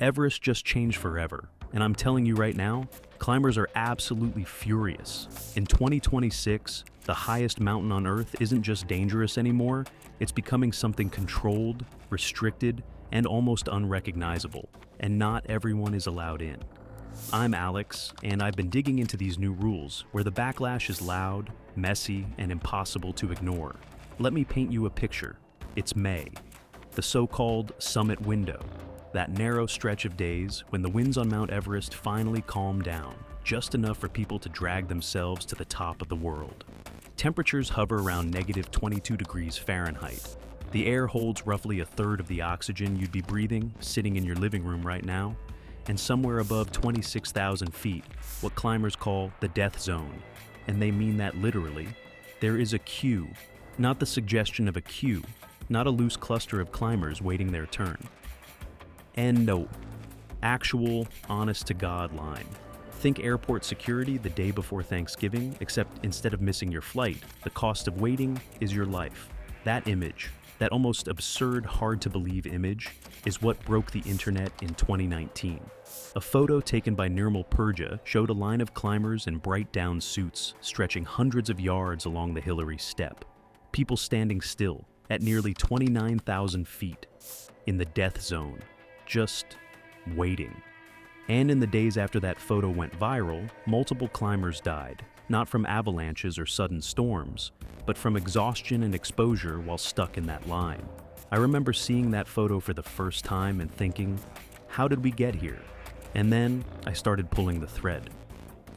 Everest just changed forever, and I'm telling you right now, climbers are absolutely furious. In 2026, the highest mountain on Earth isn't just dangerous anymore, it's becoming something controlled, restricted, and almost unrecognizable, and not everyone is allowed in. I'm Alex, and I've been digging into these new rules, where the backlash is loud, messy, and impossible to ignore. Let me paint you a picture. It's May, the so-called summit window, that narrow stretch of days when the winds on Mount Everest finally calm down, just enough for people to drag themselves to the top of the world. Temperatures hover around negative 22 degrees Fahrenheit. The air holds roughly a third of the oxygen you'd be breathing sitting in your living room right now, and somewhere above 26,000 feet, what climbers call the death zone. And they mean that literally. There is a queue, not the suggestion of a queue, not a loose cluster of climbers waiting their turn. And no, actual, honest-to-God line. Think airport security the day before Thanksgiving, except instead of missing your flight, the cost of waiting is your life. That image, that almost absurd, hard-to-believe image, is what broke the internet in 2019. A photo taken by Nirmal Purja showed a line of climbers in bright down suits stretching hundreds of yards along the Hillary Step. People standing still at nearly 29,000 feet in the death zone, just waiting. And in the days after that photo went viral, multiple climbers died, not from avalanches or sudden storms, but from exhaustion and exposure while stuck in that line. I remember seeing that photo for the first time and thinking, how did we get here? And then I started pulling the thread.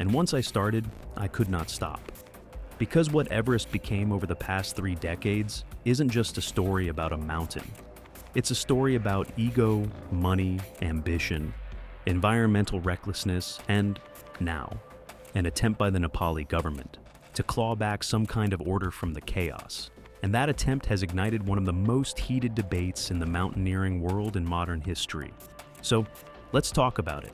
And once I started, I could not stop. Because what Everest became over the past 3 decades isn't just a story about a mountain. It's a story about ego, money, ambition, environmental recklessness, and, now, an attempt by the Nepali government to claw back some kind of order from the chaos. And that attempt has ignited one of the most heated debates in the mountaineering world in modern history. So, let's talk about it.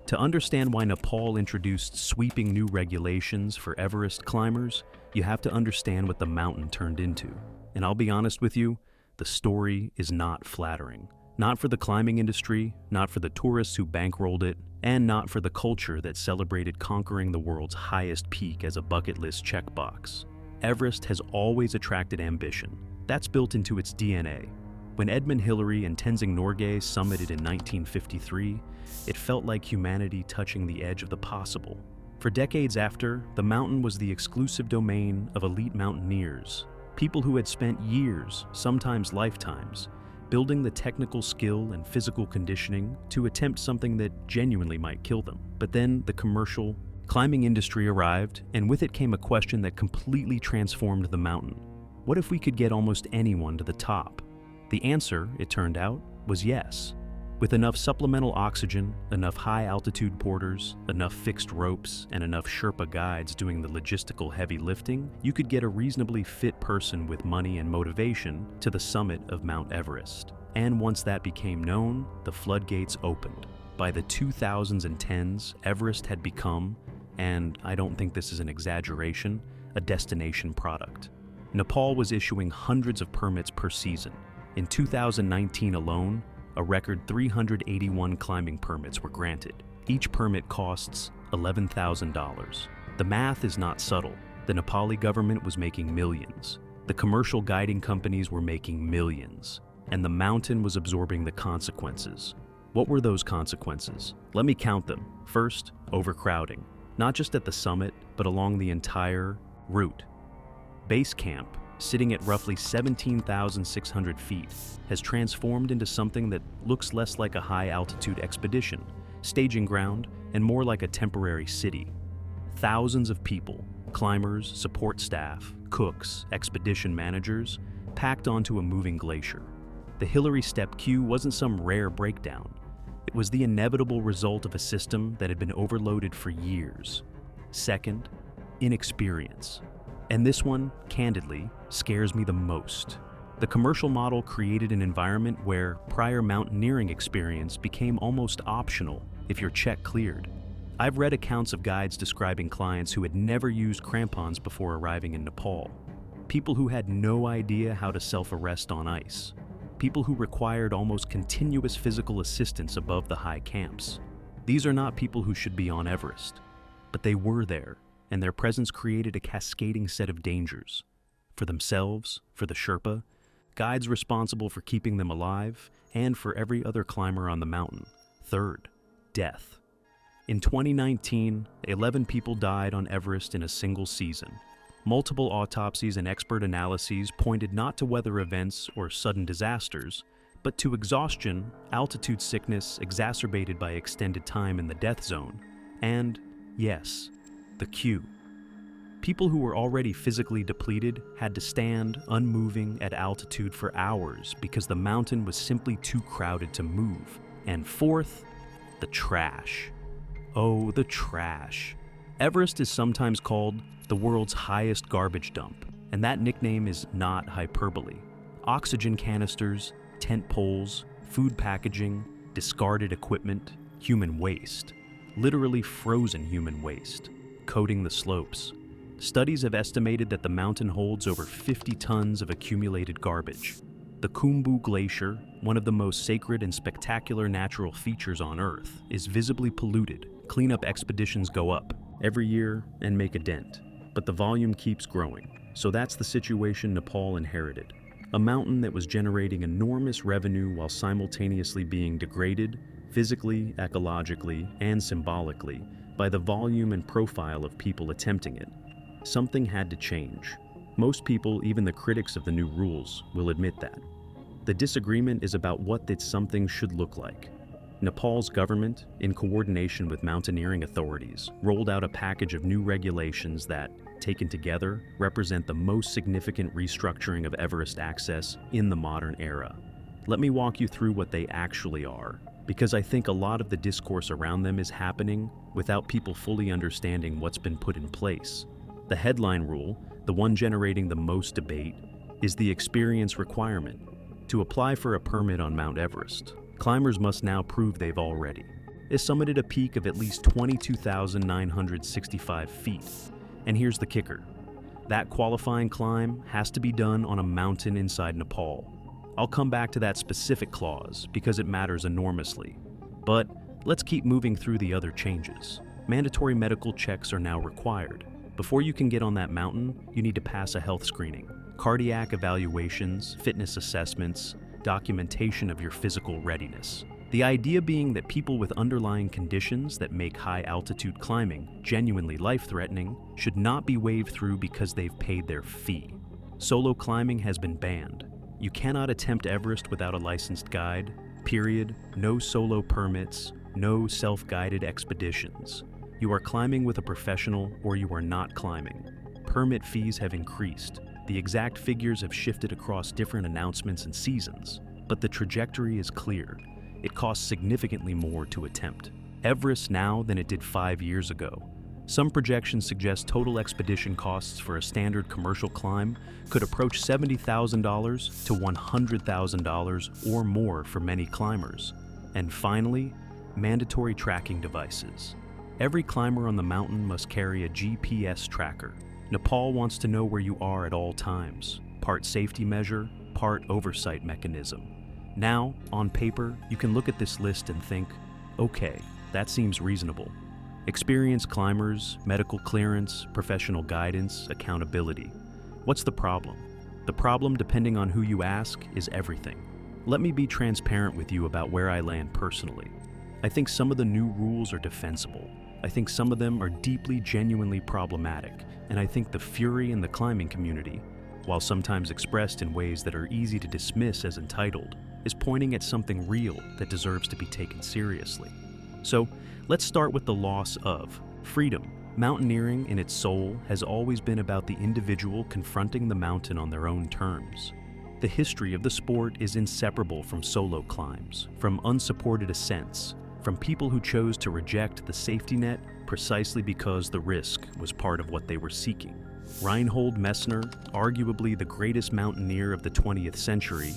To understand why Nepal introduced sweeping new regulations for Everest climbers, you have to understand what the mountain turned into. And I'll be honest with you, the story is not flattering. Not for the climbing industry, not for the tourists who bankrolled it, and not for the culture that celebrated conquering the world's highest peak as a bucket list checkbox. Everest has always attracted ambition. That's built into its DNA. When Edmund Hillary and Tenzing Norgay summited in 1953, it felt like humanity touching the edge of the possible. For decades after, the mountain was the exclusive domain of elite mountaineers, people who had spent years, sometimes lifetimes, building the technical skill and physical conditioning to attempt something that genuinely might kill them. But then the commercial climbing industry arrived, and with it came a question that completely transformed the mountain. What if we could get almost anyone to the top? The answer, it turned out, was yes. With enough supplemental oxygen, enough high-altitude porters, enough fixed ropes, and enough Sherpa guides doing the logistical heavy lifting, you could get a reasonably fit person with money and motivation to the summit of Mount Everest. And once that became known, the floodgates opened. By the 2010s, Everest had become, and I don't think this is an exaggeration, a destination product. Nepal was issuing hundreds of permits per season. In 2019 alone, a record 381 climbing permits were granted. Each permit costs $11,000. The math is not subtle. The Nepali government was making millions. The commercial guiding companies were making millions. And the mountain was absorbing the consequences. What were those consequences? Let me count them. First, overcrowding. Not just at the summit, but along the entire route. Base camp, sitting at roughly 17,600 feet, has transformed into something that looks less like a high-altitude expedition, staging ground, and more like a temporary city. Thousands of people, climbers, support staff, cooks, expedition managers, packed onto a moving glacier. The Hillary Step queue wasn't some rare breakdown. It was the inevitable result of a system that had been overloaded for years. Second, inexperience. And this one, candidly, scares me the most. The commercial model created an environment where prior mountaineering experience became almost optional if your check cleared. I've read accounts of guides describing clients who had never used crampons before arriving in Nepal, people who had no idea how to self-arrest on ice, people who required almost continuous physical assistance above the high camps. These are not people who should be on Everest, but they were there, and their presence created a cascading set of dangers. For themselves, for the Sherpa, guides responsible for keeping them alive, and for every other climber on the mountain. Third, death. In 2019, 11 people died on Everest in a single season. Multiple autopsies and expert analyses pointed not to weather events or sudden disasters, but to exhaustion, altitude sickness exacerbated by extended time in the death zone, and, yes, the queue. People who were already physically depleted had to stand unmoving at altitude for hours because the mountain was simply too crowded to move. And fourth, the trash. Oh, the trash. Everest is sometimes called the world's highest garbage dump, and that nickname is not hyperbole. Oxygen canisters, tent poles, food packaging, discarded equipment, human waste. Literally frozen human waste, coating the slopes. Studies have estimated that the mountain holds over 50 tons of accumulated garbage. The Khumbu Glacier, one of the most sacred and spectacular natural features on Earth, is visibly polluted. Cleanup expeditions go up every year and make a dent, but the volume keeps growing. So that's the situation Nepal inherited. A mountain that was generating enormous revenue while simultaneously being degraded, physically, ecologically, and symbolically, by the volume and profile of people attempting it. Something had to change. Most people, even the critics of the new rules, will admit that. The disagreement is about what that something should look like. Nepal's government, in coordination with mountaineering authorities, rolled out a package of new regulations that, taken together, represent the most significant restructuring of Everest access in the modern era. Let me walk you through what they actually are, because I think a lot of the discourse around them is happening without people fully understanding what's been put in place. The headline rule, the one generating the most debate, is the experience requirement. To apply for a permit on Mount Everest, climbers must now prove they've already summited a peak of at least 22,965 feet. And here's the kicker. That qualifying climb has to be done on a mountain inside Nepal. I'll come back to that specific clause because it matters enormously. But let's keep moving through the other changes. Mandatory medical checks are now required. Before you can get on that mountain, you need to pass a health screening, cardiac evaluations, fitness assessments, documentation of your physical readiness. The idea being that people with underlying conditions that make high-altitude climbing genuinely life-threatening should not be waved through because they've paid their fee. Solo climbing has been banned. You cannot attempt Everest without a licensed guide, period, no solo permits, no self-guided expeditions. You are climbing with a professional or you are not climbing. Permit fees have increased. The exact figures have shifted across different announcements and seasons, but the trajectory is clear. It costs significantly more to attempt Everest now than it did 5 years ago. Some projections suggest total expedition costs for a standard commercial climb could approach $70,000 to $100,000 or more for many climbers. And finally, mandatory tracking devices. Every climber on the mountain must carry a GPS tracker. Nepal wants to know where you are at all times. Part safety measure, part oversight mechanism. Now, on paper, you can look at this list and think, okay, that seems reasonable. Experienced climbers, medical clearance, professional guidance, accountability. What's the problem? The problem, depending on who you ask, is everything. Let me be transparent with you about where I land personally. I think some of the new rules are defensible. I think some of them are deeply, genuinely problematic, and I think the fury in the climbing community, while sometimes expressed in ways that are easy to dismiss as entitled, is pointing at something real that deserves to be taken seriously. So, let's start with the loss of freedom. Mountaineering in its soul has always been about the individual confronting the mountain on their own terms. The history of the sport is inseparable from solo climbs, from unsupported ascents, from people who chose to reject the safety net precisely because the risk was part of what they were seeking. Reinhold Messner, arguably the greatest mountaineer of the 20th century,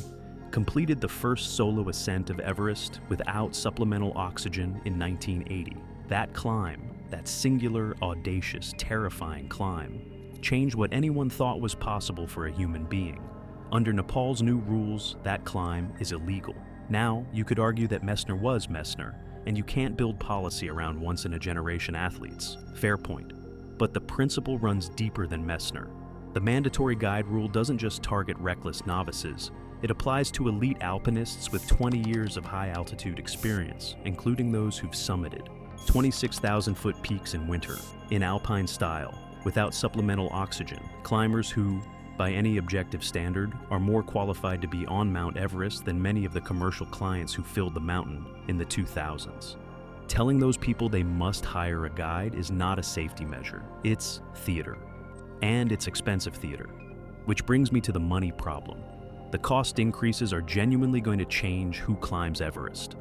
completed the first solo ascent of Everest without supplemental oxygen in 1980. That climb, that singular, audacious, terrifying climb, changed what anyone thought was possible for a human being. Under Nepal's new rules, that climb is illegal. Now, you could argue that Messner was Messner, and you can't build policy around once-in-a-generation athletes. Fair point. But the principle runs deeper than Messner. The mandatory guide rule doesn't just target reckless novices. It applies to elite alpinists with 20 years of high-altitude experience, including those who've summited 26,000-foot peaks in winter, in alpine style, without supplemental oxygen. Climbers who, by any objective standard, are more qualified to be on Mount Everest than many of the commercial clients who filled the mountain in the 2000s. Telling those people they must hire a guide is not a safety measure. It's theater. And it's expensive theater. Which brings me to the money problem. The cost increases are genuinely going to change who climbs Everest.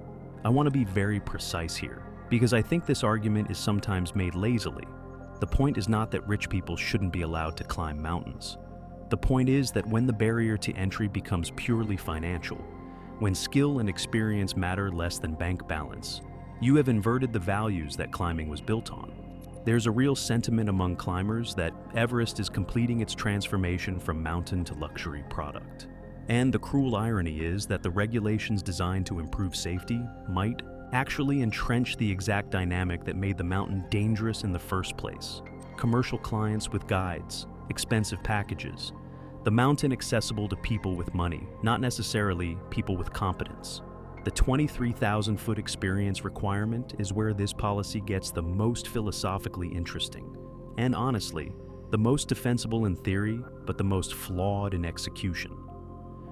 I want to be very precise here, because I think this argument is sometimes made lazily. The point is not that rich people shouldn't be allowed to climb mountains. The point is that when the barrier to entry becomes purely financial, when skill and experience matter less than bank balance, you have inverted the values that climbing was built on. There's a real sentiment among climbers that Everest is completing its transformation from mountain to luxury product. And the cruel irony is that the regulations designed to improve safety might actually entrench the exact dynamic that made the mountain dangerous in the first place. Commercial clients with guides, expensive packages, the mountain accessible to people with money, not necessarily people with competence. The 23,000-foot experience requirement is where this policy gets the most philosophically interesting, and honestly, the most defensible in theory, but the most flawed in execution.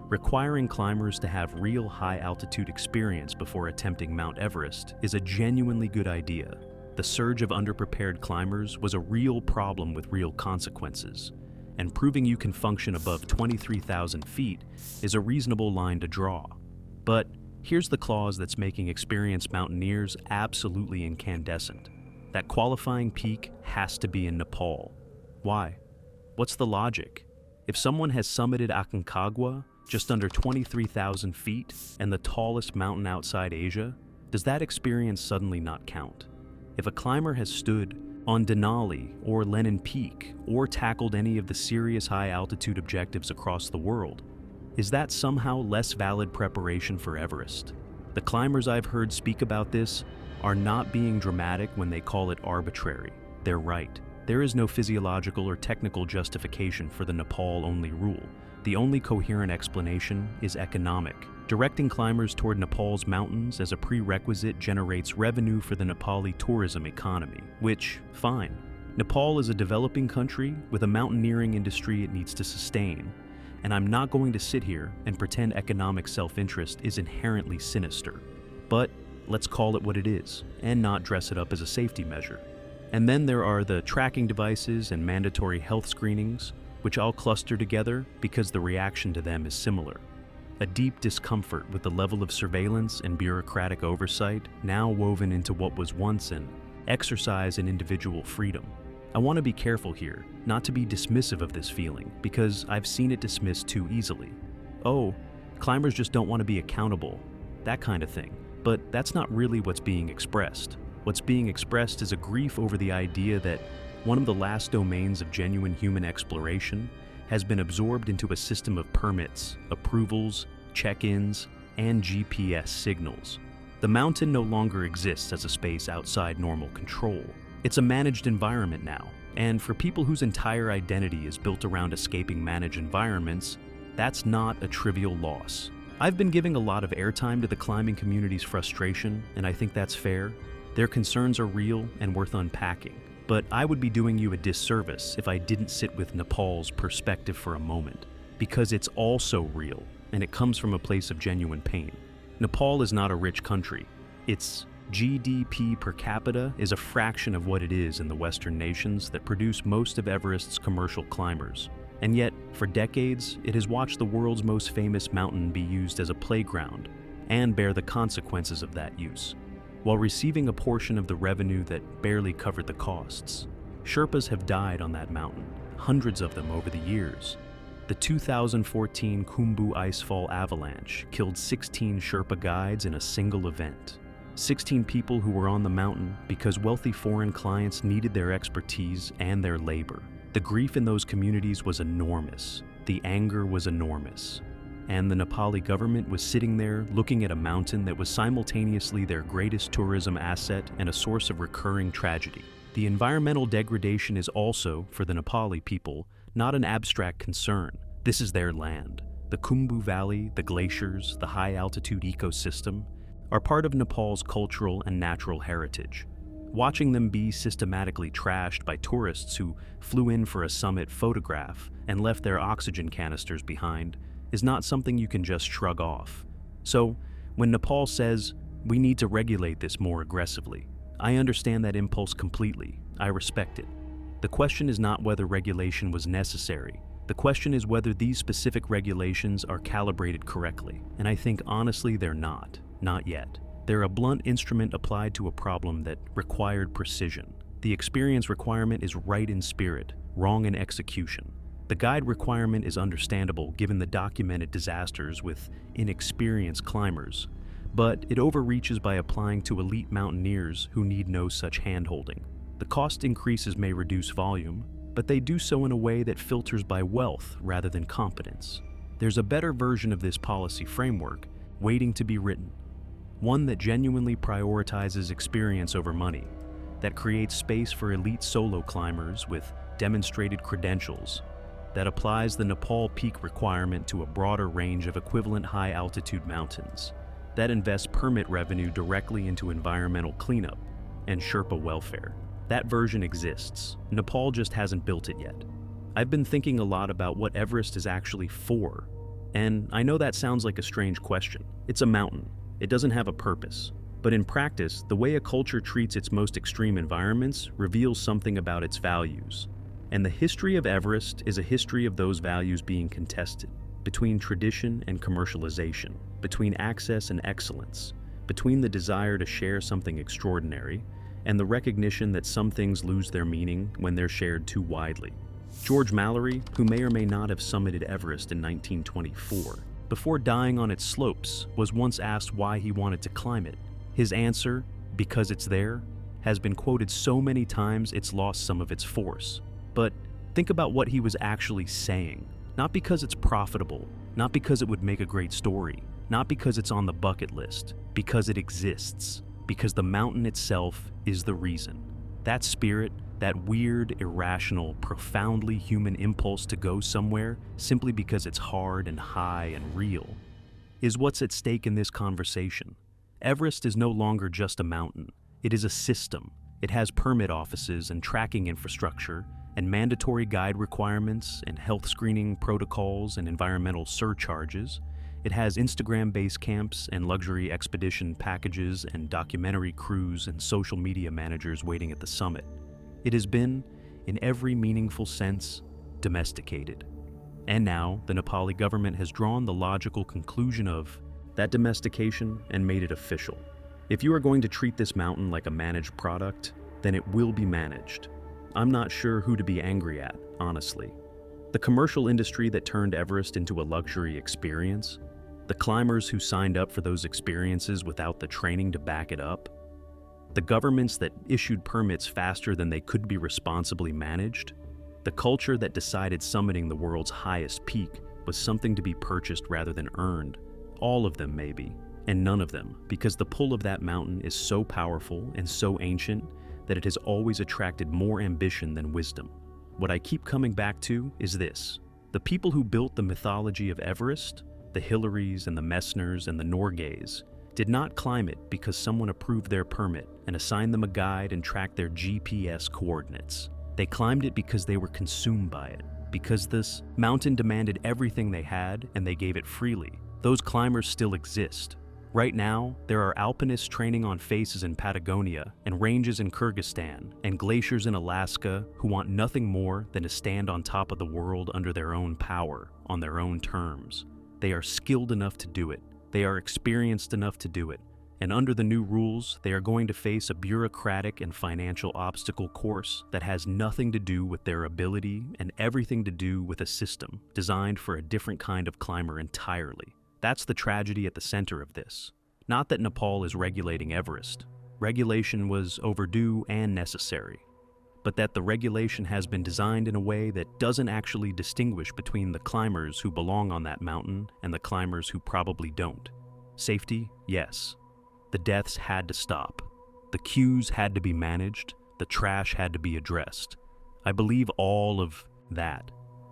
Requiring climbers to have real high-altitude experience before attempting Mount Everest is a genuinely good idea. The surge of underprepared climbers was a real problem with real consequences, and proving you can function above 23,000 feet is a reasonable line to draw. But here's the clause that's making experienced mountaineers absolutely incandescent. That qualifying peak has to be in Nepal. Why? What's the logic? If someone has summited Aconcagua, just under 23,000 feet, and the tallest mountain outside Asia, does that experience suddenly not count? If a climber has stood on Denali or Lenin Peak or tackled any of the serious high-altitude objectives across the world, is that somehow less valid preparation for Everest? The climbers I've heard speak about this are not being dramatic when they call it arbitrary. They're right. There is no physiological or technical justification for the Nepal-only rule. The only coherent explanation is economic. Directing climbers toward Nepal's mountains as a prerequisite generates revenue for the Nepali tourism economy, which, fine. Nepal is a developing country with a mountaineering industry it needs to sustain, and I'm not going to sit here and pretend economic self-interest is inherently sinister. But let's call it what it is, and not dress it up as a safety measure. And then there are the tracking devices and mandatory health screenings, which all cluster together because the reaction to them is similar. A deep discomfort with the level of surveillance and bureaucratic oversight now woven into what was once an exercise in individual freedom. I want to be careful here, not to be dismissive of this feeling, because I've seen it dismissed too easily. Oh, climbers just don't want to be accountable, that kind of thing. But that's not really what's being expressed. What's being expressed is a grief over the idea that one of the last domains of genuine human exploration has been absorbed into a system of permits, approvals, check-ins, and GPS signals. The mountain no longer exists as a space outside normal control. It's a managed environment now, and for people whose entire identity is built around escaping managed environments, that's not a trivial loss. I've been giving a lot of airtime to the climbing community's frustration, and I think that's fair. Their concerns are real and worth unpacking. But I would be doing you a disservice if I didn't sit with Nepal's perspective for a moment, because it's also real, and it comes from a place of genuine pain. Nepal is not a rich country. Its GDP per capita is a fraction of what it is in the Western nations that produce most of Everest's commercial climbers. And yet, for decades, it has watched the world's most famous mountain be used as a playground, and bear the consequences of that use, while receiving a portion of the revenue that barely covered the costs. Sherpas have died on that mountain, hundreds of them over the years. The 2014 Khumbu icefall avalanche killed 16 Sherpa guides in a single event. 16 people who were on the mountain because wealthy foreign clients needed their expertise and their labor. The grief in those communities was enormous. The anger was enormous, and the Nepali government was sitting there looking at a mountain that was simultaneously their greatest tourism asset and a source of recurring tragedy. The environmental degradation is also, for the Nepali people, not an abstract concern. This is their land. The Khumbu Valley, the glaciers, the high-altitude ecosystem are part of Nepal's cultural and natural heritage. Watching them be systematically trashed by tourists who flew in for a summit photograph and left their oxygen canisters behind is not something you can just shrug off. So, when Nepal says, we need to regulate this more aggressively, I understand that impulse completely. I respect it. The question is not whether regulation was necessary. The question is whether these specific regulations are calibrated correctly. And I think honestly they're not. Not yet. They're a blunt instrument applied to a problem that required precision. The experience requirement is right in spirit, wrong in execution. The guide requirement is understandable given the documented disasters with inexperienced climbers, but it overreaches by applying to elite mountaineers who need no such hand-holding. The cost increases may reduce volume, but they do so in a way that filters by wealth rather than competence. There's a better version of this policy framework waiting to be written. One that genuinely prioritizes experience over money, that creates space for elite solo climbers with demonstrated credentials, that applies the Nepal Peak requirement to a broader range of equivalent high-altitude mountains, that invests permit revenue directly into environmental cleanup and Sherpa welfare. That version exists. Nepal just hasn't built it yet. I've been thinking a lot about what Everest is actually for, and I know that sounds like a strange question. It's a mountain. It doesn't have a purpose. But in practice, the way a culture treats its most extreme environments reveals something about its values. And the history of Everest is a history of those values being contested, between tradition and commercialization, between access and excellence, between the desire to share something extraordinary and the recognition that some things lose their meaning when they're shared too widely. George Mallory, who may or may not have summited Everest in 1924, before dying on its slopes, was once asked why he wanted to climb it. His answer, because it's there, has been quoted so many times it's lost some of its force. But think about what he was actually saying. Not because it's profitable, not because it would make a great story, not because it's on the bucket list, because it exists, because the mountain itself is the reason. That spirit, that weird, irrational, profoundly human impulse to go somewhere simply because it's hard and high and real, is what's at stake in this conversation. Everest is no longer just a mountain. It is a system. It has permit offices and tracking infrastructure and mandatory guide requirements and health screening protocols and environmental surcharges. It has Instagram base camps and luxury expedition packages and documentary crews and social media managers waiting at the summit. It has been, in every meaningful sense, domesticated. And now, the Nepali government has drawn the logical conclusion of that domestication and made it official. If you are going to treat this mountain like a managed product, then it will be managed. I'm not sure who to be angry at, honestly. The commercial industry that turned Everest into a luxury experience, the climbers who signed up for those experiences without the training to back it up, the governments that issued permits faster than they could be responsibly managed, the culture that decided summiting the world's highest peak was something to be purchased rather than earned. All of them, maybe, and none of them, because the pull of that mountain is so powerful and so ancient that it has always attracted more ambition than wisdom. What I keep coming back to is this. The people who built the mythology of Everest, the Hillarys and the Messners and the Norgays, did not climb it because someone approved their permit and assigned them a guide and tracked their GPS coordinates. They climbed it because they were consumed by it, because this mountain demanded everything they had and they gave it freely. Those climbers still exist. Right now, there are alpinists training on faces in Patagonia and ranges in Kyrgyzstan and glaciers in Alaska who want nothing more than to stand on top of the world under their own power, on their own terms. They are skilled enough to do it. They are experienced enough to do it. And under the new rules, they are going to face a bureaucratic and financial obstacle course that has nothing to do with their ability and everything to do with a system designed for a different kind of climber entirely. That's the tragedy at the center of this. Not that Nepal is regulating Everest. Regulation was overdue and necessary. but that the regulation has been designed in a way that doesn't actually distinguish between the climbers who belong on that mountain and the climbers who probably don't. Safety, yes. The deaths had to stop. The queues had to be managed. The trash had to be addressed. I believe all of that.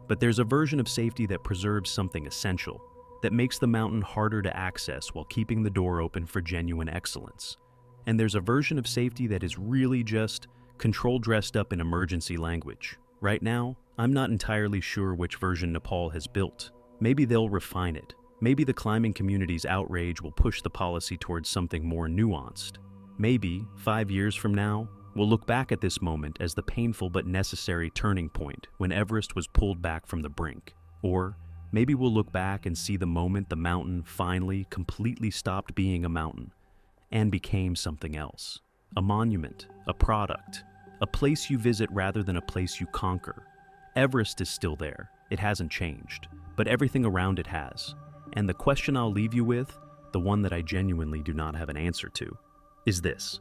But there's a version of safety that preserves something essential, that makes the mountain harder to access while keeping the door open for genuine excellence. And there's a version of safety that is really just control dressed up in emergency language. Right now, I'm not entirely sure which version Nepal has built. Maybe they'll refine it. Maybe the climbing community's outrage will push the policy towards something more nuanced. Maybe, 5 years from now, we'll look back at this moment as the painful but necessary turning point when Everest was pulled back from the brink. Or maybe we'll look back and see the moment the mountain finally, completely stopped being a mountain and became something else. A monument, a product, a place you visit rather than a place you conquer. Everest is still there. It hasn't changed, but everything around it has. And the question I'll leave you with, the one that I genuinely do not have an answer to, is this.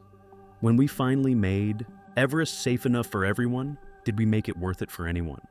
When we finally made Everest safe enough for everyone, did we make it worth it for anyone?